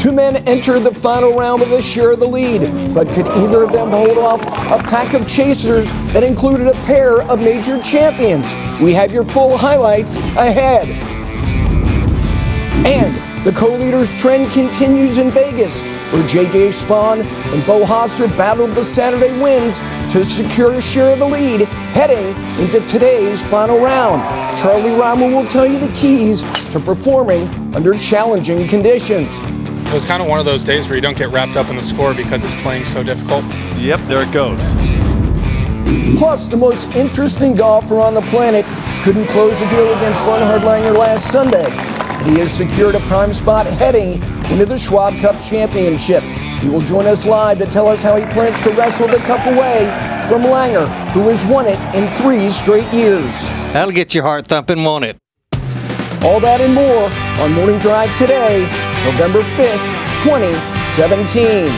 Two men enter the final round with a share of the lead, but could either of them hold off a pack of chasers that included a pair of major champions? We have your full highlights ahead. And the co-leaders trend continues in Vegas, where J.J. Spawn and Bo Hosser battled the Saturday wins to secure a share of the lead heading into today's final round. Charlie Reimer will tell you the keys to performing under challenging conditions. It was kind of one of those days where you don't get wrapped up in the score because it's playing so difficult. Yep, there it goes. Plus, the most interesting golfer on the planet couldn't close the deal against Bernhard Langer last Sunday. He has secured a prime spot heading into the Schwab Cup Championship. He will join us live to tell us how he plans to wrestle the cup away from Langer, who has won it in 3 straight years. That'll get your heart thumping, won't it? All that and more on Morning Drive today, November 5th, 2017.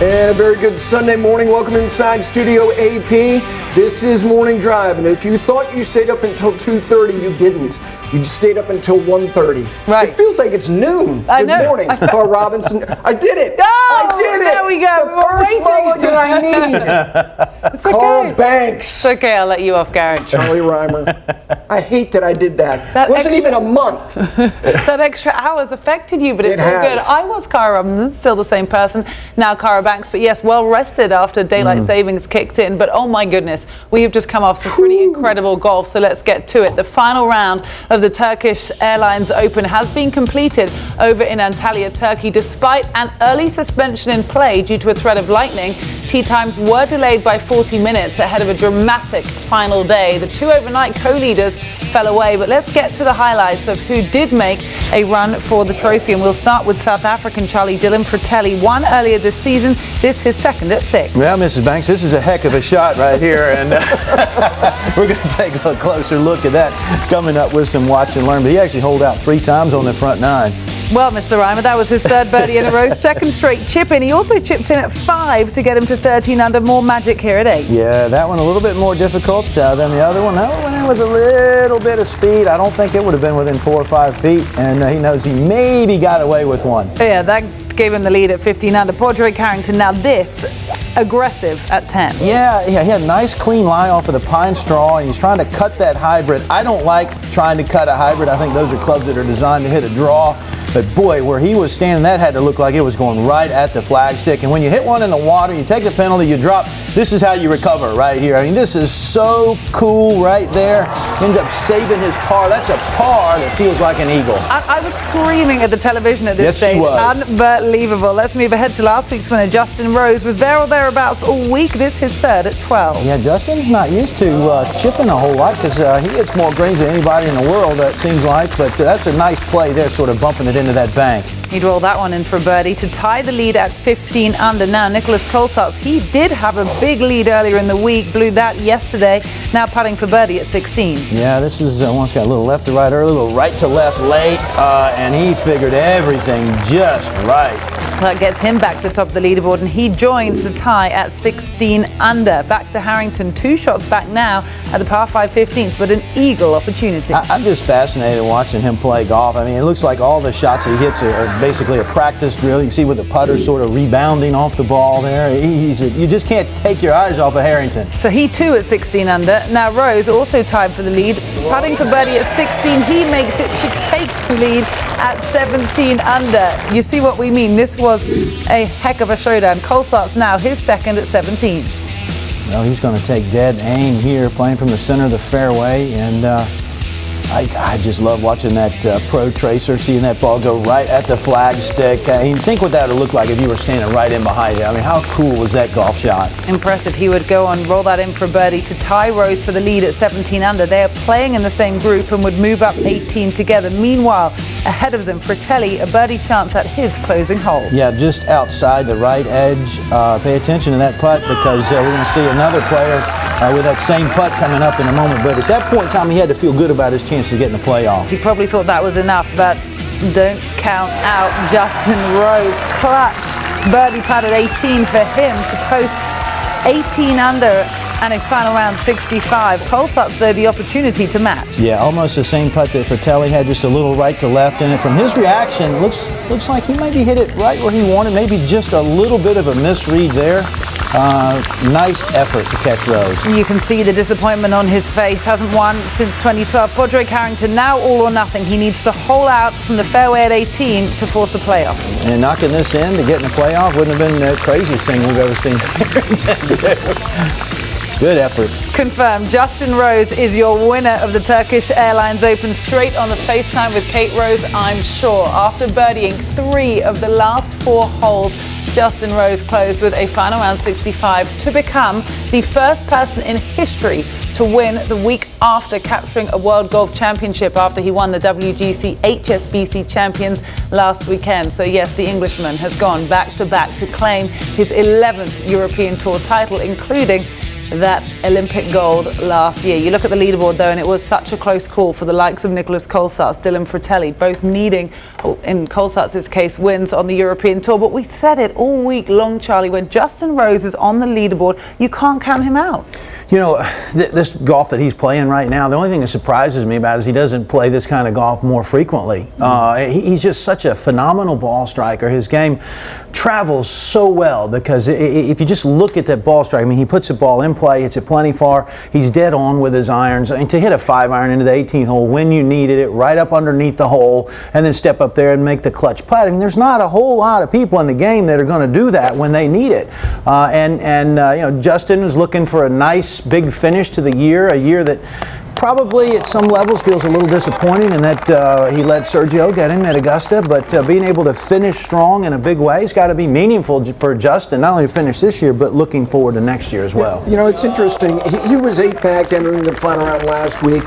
And a very good Sunday morning. Welcome inside Studio AP. This is Morning Drive, and if you thought you stayed up until 2:30, you didn't. You just stayed up until 1:30. Right. It feels like it's noon. I Good know. morning, Carl Robinson. I did it. Oh, I did it. there we go. The first mulligan I need. It's Carl okay. Banks. It's okay, I'll let you off, Garrett. Charlie Reimer. I hate that I did that. That It wasn't extra- even a month. That extra hour's affected you, but it's It all good. has. I was Cara Robinson, still the same person, now Cara Banks, but yes, well rested after daylight savings kicked in. But oh my goodness, we have just come off some pretty incredible golf, so let's get to it. The final round of the Turkish Airlines Open has been completed over in Antalya, Turkey. Despite an early suspension in play due to a threat of lightning, tee times were delayed by 40 minutes ahead of a dramatic final day. The two overnight co-leaders fell away, but let's get to the highlights of who did make a run for the trophy, and we'll start with South African Charlie Dylan Fratelli. Won earlier this season, this his second at 6. Well, Mrs. Banks, this is a heck of a shot right here, and we're going to take a closer look at that coming up with some watch and learn. But he actually holed out 3 times on the front 9. Well, Mr. Reimer, that was his third birdie in a row, second straight chip in. He also chipped in at 5 to get him to 13 under. More magic here at 8. Yeah, that one a little bit more difficult than the other one. That one went in with a little bit of speed. I don't think it would have been within 4 or 5 feet, and he knows he maybe got away with one. Yeah, that gave him the lead at 15 under. Poor Drake Harrington, now this, aggressive at 10. Yeah, he had a nice clean lie off of the pine straw, and he's trying to cut that hybrid. I don't like trying to cut a hybrid. I think those are clubs that are designed to hit a draw. But boy, where he was standing, that had to look like it was going right at the flagstick. And when you hit one in the water, you take the penalty, you drop. This is how you recover right here. I mean, this is so cool right there. Ends up saving his par. That's a par that feels like an eagle. I was screaming at the television at this Yes, stage. she was. Unbelievable. Let's move ahead to last week's winner. Justin Rose was there or thereabouts all week. This his third at 12. Yeah, Justin's not used to chipping a whole lot because he hits more greens than anybody in the world, it seems like. But that's a nice play there, sort of bumping it into that bank. He'd roll that one in for birdie to tie the lead at 15 under. Now, Nicholas Colsaerts, he did have a big lead earlier in the week, blew that yesterday. Now putting for birdie at 16. Yeah, this is one's got a little left to right early, a little right to left late, and he figured everything just right. That gets him back to the top of the leaderboard, and he joins the tie at 16 under. Back to Harrington, 2 shots back now at the par 5 15th, but an eagle opportunity. I'm just fascinated watching him play golf. I mean, it looks like all the shots he hits are basically a practice drill. You can see with the putter sort of rebounding off the ball there. You just can't take your eyes off of Harrington. So he too at 16 under. Now Rose also tied for the lead, putting for birdie at 16. He makes it to take the lead at 17 under. You see what we mean? This was a heck of a showdown. Colsaerts now his second at 17. Well, he's going to take dead aim here, playing from the center of the fairway, and I just love watching that pro tracer, seeing that ball go right at the flagstick. Think what that would look like if you were standing right in behind it. I mean, how cool was that golf shot? Impressive. He would go on, roll that in for birdie to tie Rose for the lead at 17 under. They are playing in the same group and would move up 18 together. Meanwhile, ahead of them, Fratelli, a birdie chance at his closing hole. Yeah, just outside the right edge. Pay attention to that putt because we're going to see another player with that same putt coming up in a moment. But at that point in time, he had to feel good about his chance of getting the playoff. He probably thought that was enough, but don't count out Justin Rose. Clutch birdie putt at 18 for him to post 18 under And in final round 65, Colsaerts there the opportunity to match. Yeah, almost the same putt that Fratelli had, just a little right to left in it. From his reaction, looks like he maybe hit it right where he wanted, maybe just a little bit of a misread there. Nice effort to catch Rose. You can see the disappointment on his face. Hasn't won since 2012. Padraig Harrington now all or nothing. He needs to hole out from the fairway at 18 to force a playoff. And knocking this in to get in the playoff wouldn't have been the craziest thing we've ever seen Harrington do. Good effort. Confirmed. Justin Rose is your winner of the Turkish Airlines Open, straight on the FaceTime with Kate Rose, I'm sure. After birdieing 3 of the last 4 holes, Justin Rose closed with a final round 65 to become the first person in history to win the week after capturing a World Golf Championship after he won the WGC HSBC Champions last weekend. So yes, the Englishman has gone back-to-back to claim his 11th European Tour title, including that Olympic gold last year. You look at the leaderboard though, and it was such a close call for the likes of Nicholas Colsaerts, Dylan Fratelli, both needing, in Colsaerts' case, wins on the European Tour. But we said it all week long, Charlie, when Justin Rose is on the leaderboard, you can't count him out. You know, this golf that he's playing right now, the only thing that surprises me about it is he doesn't play this kind of golf more frequently. He's just such a phenomenal ball striker. His game travels so well because if you just look at that ball strike, I mean, he puts the ball in play, hits it plenty far, he's dead on with his irons, and to hit a 5-iron into the 18th hole when you needed it, right up underneath the hole, and then step up there and make the clutch putt. I mean, there's not a whole lot of people in the game that are going to do that when they need it. You know, Justin was looking for a nice big finish to the year, a year that probably at some levels feels a little disappointing in that he let Sergio get him at Augusta, but being able to finish strong in a big way has got to be meaningful for Justin, not only to finish this year, but looking forward to next year as well. You know, it's interesting. He was 8 back entering the final round last week,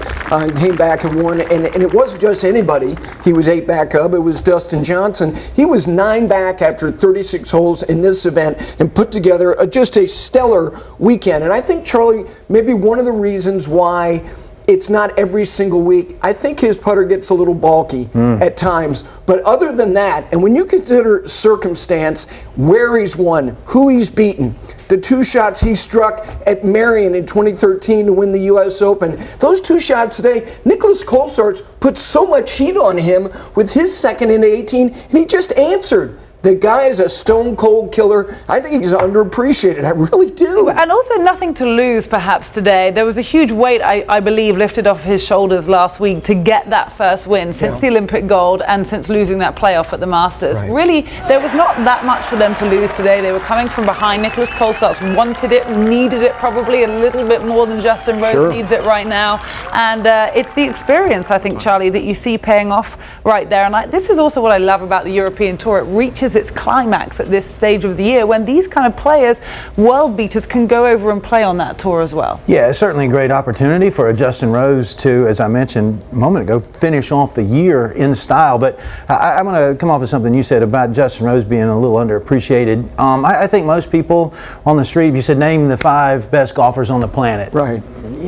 came back and won, and it wasn't just anybody he was 8 back of, it was Dustin Johnson. He was 9 back after 36 holes in this event and put together just a stellar weekend. And I think, Charlie, maybe one of the reasons why it's not every single week, I think his putter gets a little bulky at times. But other than that, and when you consider circumstance, where he's won, who he's beaten, the 2 shots he struck at Marion in 2013 to win the U.S. Open, those 2 shots today, Nicholas Colsaerts put so much heat on him with his second into 18, and he just answered. The guy is a stone-cold killer. I think he's underappreciated. I really do. And also nothing to lose, perhaps, today. There was a huge weight, I believe, lifted off his shoulders last week to get that first win since the Olympic gold and since losing that playoff at the Masters. Right. Really, there was not that much for them to lose today. They were coming from behind. Nicholas Colsaerts wanted it, needed it probably a little bit more than Justin Rose needs it right now. And it's the experience, I think, Charlie, that you see paying off right there. And this is also what I love about the European Tour. It reaches its climax at this stage of the year when these kind of players, world beaters, can go over and play on that tour as well. Yeah, it's certainly a great opportunity for a Justin Rose to, as I mentioned a moment ago, finish off the year in style. But I'm going to come off of something you said about Justin Rose being a little underappreciated. I think most people on the street, if you said name the 5 best golfers on the planet, right,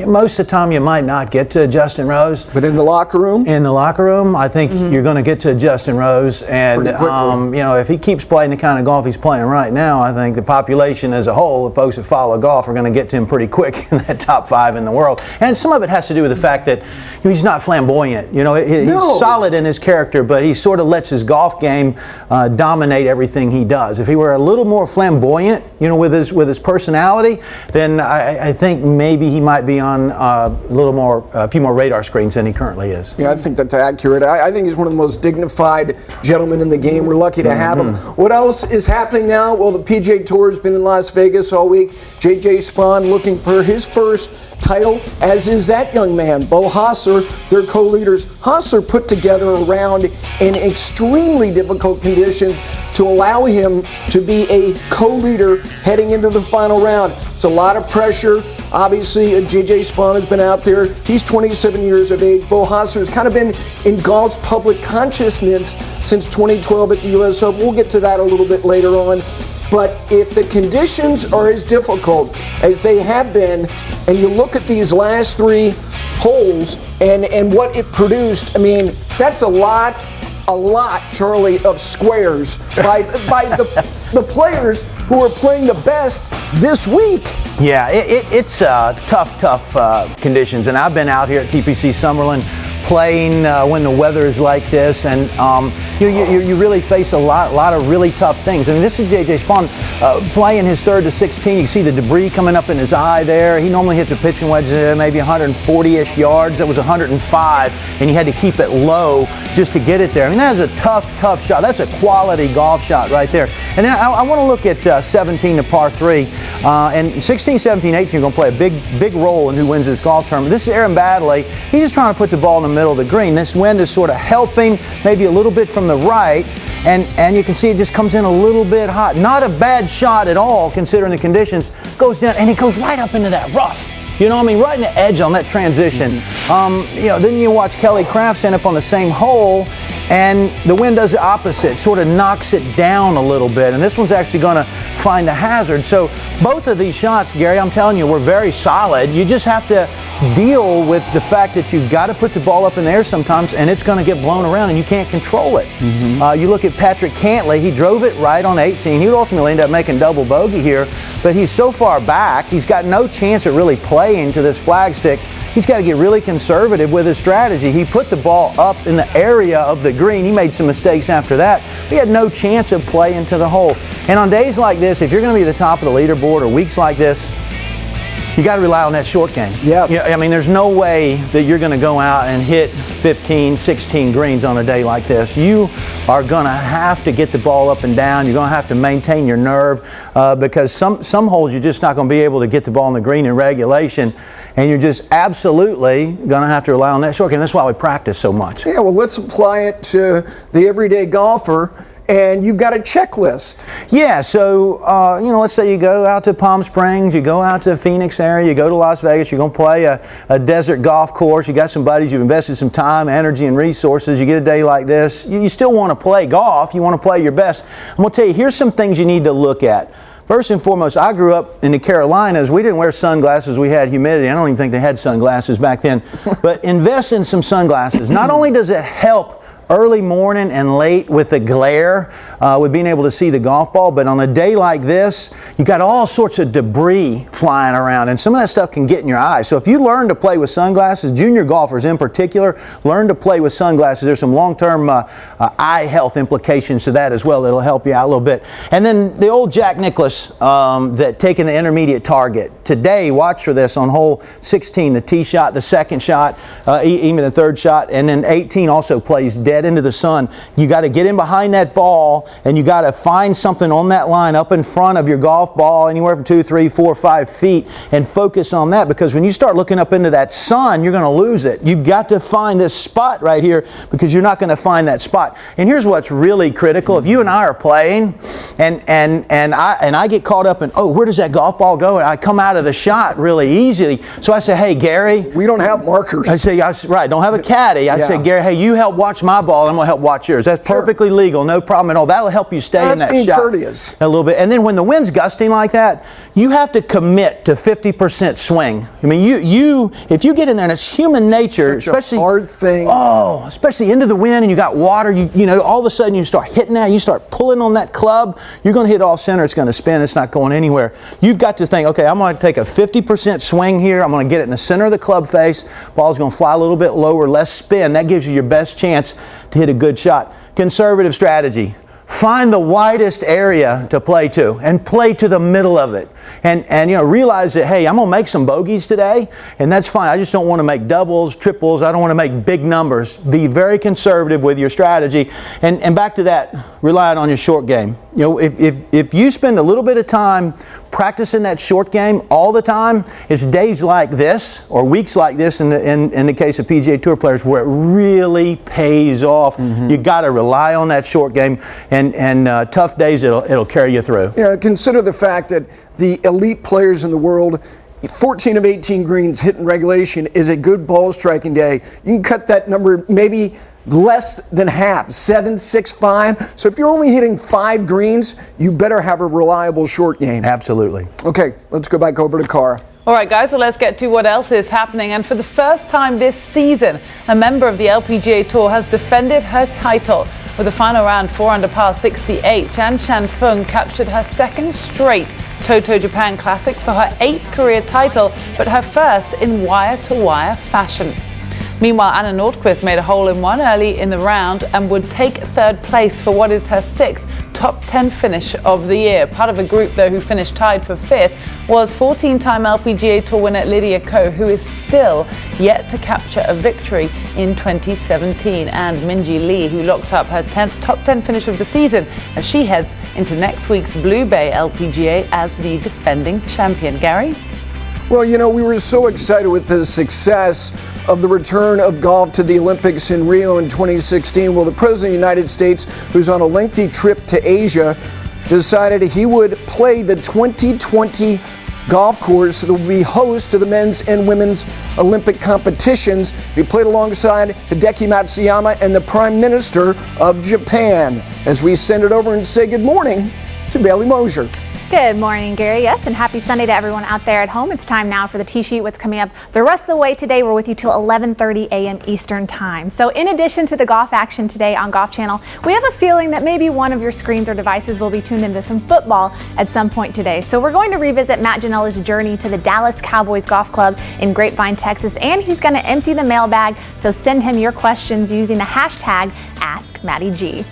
most of the time you might not get to Justin Rose. But in the locker room? In the locker room, I think you're going to get to Justin Rose. And, you know, if he keeps playing the kind of golf he's playing right now, I think the population as a whole, the folks that follow golf, are going to get to him pretty quick in that top 5 in the world. And some of it has to do with the fact that he's not flamboyant. You know, he's solid in his character, but he sort of lets his golf game dominate everything he does. If he were a little more flamboyant, you know, with his personality, then I think maybe he might be on a few more radar screens than he currently is. Yeah, I think that's accurate. I think he's one of the most dignified gentlemen in the game. We're lucky to have him. What else is happening now? Well, the PGA Tour has been in Las Vegas all week. JJ Spaun looking for his first title, as is that young man, Bo Hosser, their co-leaders. Hosser put together a round in extremely difficult conditions to allow him to be a co-leader heading into the final round. It's a lot of pressure. Obviously, JJ Spaun has been out there. He's 27 years of age. Bo Hosser has kind of been in golf's public consciousness since 2012 at the U.S. Open. We'll get to that a little bit later on. But if the conditions are as difficult as they have been, and you look at these last 3 holes and what it produced, I mean, that's a lot, Charlie, of squares by the players who are playing the best this week. Yeah, it's tough conditions, and I've been out here at TPC Summerlin playing when the weather is like this, and you really face a lot of really tough things. I mean, this is J.J. Spawn playing his 3rd to 16. You can see the debris coming up in his eye there. He normally hits a pitching wedge maybe 140-ish yards. That was 105, and he had to keep it low just to get it there. I mean, that is a tough shot. That's a quality golf shot right there. And then I want to look at 17 to par 3. And 16, 17, 18 are going to play a big role in who wins this golf tournament. This is Aaron Baddeley. He's just trying to put the ball in the middle of the green. This wind is sort of helping, maybe a little bit from the right, and you can see it just comes in a little bit hot. Not a bad shot at all considering the conditions. Goes down, and he goes right up into that rough. You know what I mean? Right in the edge on that transition. Then you watch Kelly Crafts end up on the same hole, and the wind does the opposite, sort of knocks it down a little bit. And this one's actually going to find the hazard. So both of these shots, Gary, I'm telling you, were very solid. You just have to deal with the fact that you've got to put the ball up in the air sometimes, and it's going to get blown around, and you can't control it. You look at Patrick Cantley. He drove it right on 18. He would ultimately end up making double bogey here, but he's so far back, he's got no chance at really playing to this flagstick. He's got to get really conservative with his strategy. He put the ball up in the area of the green. He made some mistakes after that. He had no chance of playing to the hole. And on days like this, if you're going to be at the top of the leaderboard or weeks like this, you got to rely on that short game. Yes. Yeah, I mean, there's no way that you're going to go out and hit 15, 16 greens on a day like this. You are going to have to get the ball up and down. You're going to have to maintain your nerve because some holes you're just not going to be able to get the ball in the green in regulation, and you're just absolutely going to have to rely on that short game. That's why we practice so much. Yeah, well, let's apply it to the everyday golfer. And you've got a checklist. Yeah, so, let's say you go out to Palm Springs, you go out to Phoenix area, you go to Las Vegas, you're going to play a desert golf course, you got some buddies, you've invested some time, energy, and resources, you get a day like this, you still want to play golf, you want to play your best. I'm going to tell you, here's some things you need to look at. First and foremost, I grew up in the Carolinas. We didn't wear sunglasses. We had humidity. I don't even think they had sunglasses back then. But invest in some sunglasses. Not only does it help early morning and late with the glare, with being able to see the golf ball, but on a day like this, you got all sorts of debris flying around, and some of that stuff can get in your eyes. So if you learn to play with sunglasses, junior golfers in particular, learn to play with sunglasses. There's some long-term eye health implications to that as well that'll help you out a little bit. And then the old Jack Nicklaus, that taking the intermediate target. Today, watch for this on hole 16, the tee shot, the second shot, even the third shot, and then 18 also plays dead into the sun. You got to get in behind that ball, and you got to find something on that line up in front of your golf ball, anywhere from 2, 3, 4, 5 feet, and focus on that, because when you start looking up into that sun, you're going to lose it. You've got to find this spot right here, because you're not going to find that spot. And here's what's really critical. If you and I are playing, and I get caught up in, oh, where does that golf ball go? And I come out of the shot really easily. So I say, hey, Gary. We don't have markers. I say, right, don't have a caddy. I say, Gary, hey, you help watch my ball, and I'm going to help watch yours. That's perfectly legal, no problem at all. That'll help you stay in that shot. That's being courteous. A little bit. And then when the wind's gusting like that, you have to commit to 50% swing. I mean, if you get in there, and it's human nature, especially a hard thing. Oh, especially into the wind, and you got water, you know, all of a sudden you start hitting that, you start pulling on that club, you're going to hit off center, it's going to spin, it's not going anywhere. You've got to think, okay, I'm going to take a 50% swing here, I'm going to get it in the center of the club face, ball's going to fly a little bit lower, less spin. That gives you your best chance to hit a good shot. Conservative strategy. Find the widest area to play to, and play to the middle of it. And realize that, hey, I'm going to make some bogeys today, and that's fine. I just don't want to make doubles, triples. I don't want to make big numbers. Be very conservative with your strategy. And back to that, relying on your short game. You know, if you spend a little bit of time practicing that short game all the time, it's days like this or weeks like this in the case of PGA Tour players where it really pays off. You got to rely on that short game, and tough days it'll carry you through. Yeah, consider the fact that the elite players in the world, 14 of 18 greens hit in regulation is a good ball striking day. You can cut that number maybe less than half, 7, 6, 5. So if you're only hitting 5 greens, you better have a reliable short game. Absolutely. Okay, let's go back over to Cara. All right, guys, so let's get to what else is happening. And for the first time this season, a member of the LPGA Tour has defended her title. With the final round 4 under par 68, Chan Shan-fung captured her second straight Toto Japan Classic for her 8th career title, but her first in wire-to-wire fashion. Meanwhile, Anna Nordqvist made a hole-in-one early in the round and would take 3rd place for what is her 6th top 10 finish of the year. Part of a group, though, who finished tied for 5th was 14-time LPGA Tour winner Lydia Ko, who is still yet to capture a victory in 2017, and Minjee Lee, who locked up her 10th top 10 finish of the season as she heads into next week's Blue Bay LPGA as the defending champion. Gary? Well, you know, we were so excited with the success of the return of golf to the Olympics in Rio in 2016. Well, the President of the United States, who's on a lengthy trip to Asia, decided he would play the 2020 golf course that will be host to the men's and women's Olympic competitions. He played alongside Hideki Matsuyama and the Prime Minister of Japan. As we send it over and say good morning to Bailey Mosier. Good morning, Gary. Yes, and happy Sunday to everyone out there at home. It's time now for the T-Sheet. What's coming up the rest of the way today? We're with you till 11:30 a.m. Eastern Time. So in addition to the golf action today on Golf Channel, we have a feeling that maybe one of your screens or devices will be tuned into some football at some point today. So we're going to revisit Matt Janela's journey to the Dallas Cowboys Golf Club in Grapevine, Texas, and he's going to empty the mailbag. So send him your questions using the hashtag AskMattyG.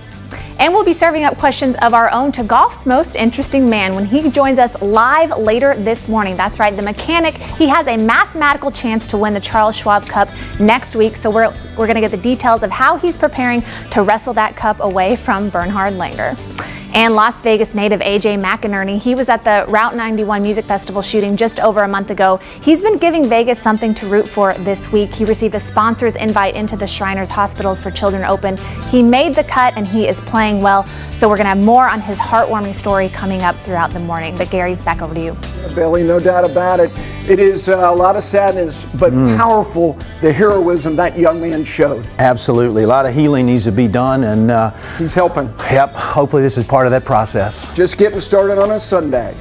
And we'll be serving up questions of our own to golf's most interesting man when he joins us live later this morning. That's right, the mechanic. He has a mathematical chance to win the Charles Schwab Cup next week. So we're going to get the details of how he's preparing to wrestle that cup away from Bernhard Langer. And Las Vegas native AJ McInerney, he was at the Route 91 Music Festival shooting just over a month ago. He's been giving Vegas something to root for this week. He received a sponsor's invite into the Shriners Hospitals for Children Open. He made the cut and he is playing well. So we're going to have more on his heartwarming story coming up throughout the morning. But Gary, back over to you. Bailey, no doubt about it. It is a lot of sadness, but powerful, the heroism that young man showed. Absolutely. A lot of healing needs to be done, and he's helping. Yep. Hopefully this is part of that process. Just getting started on a Sunday.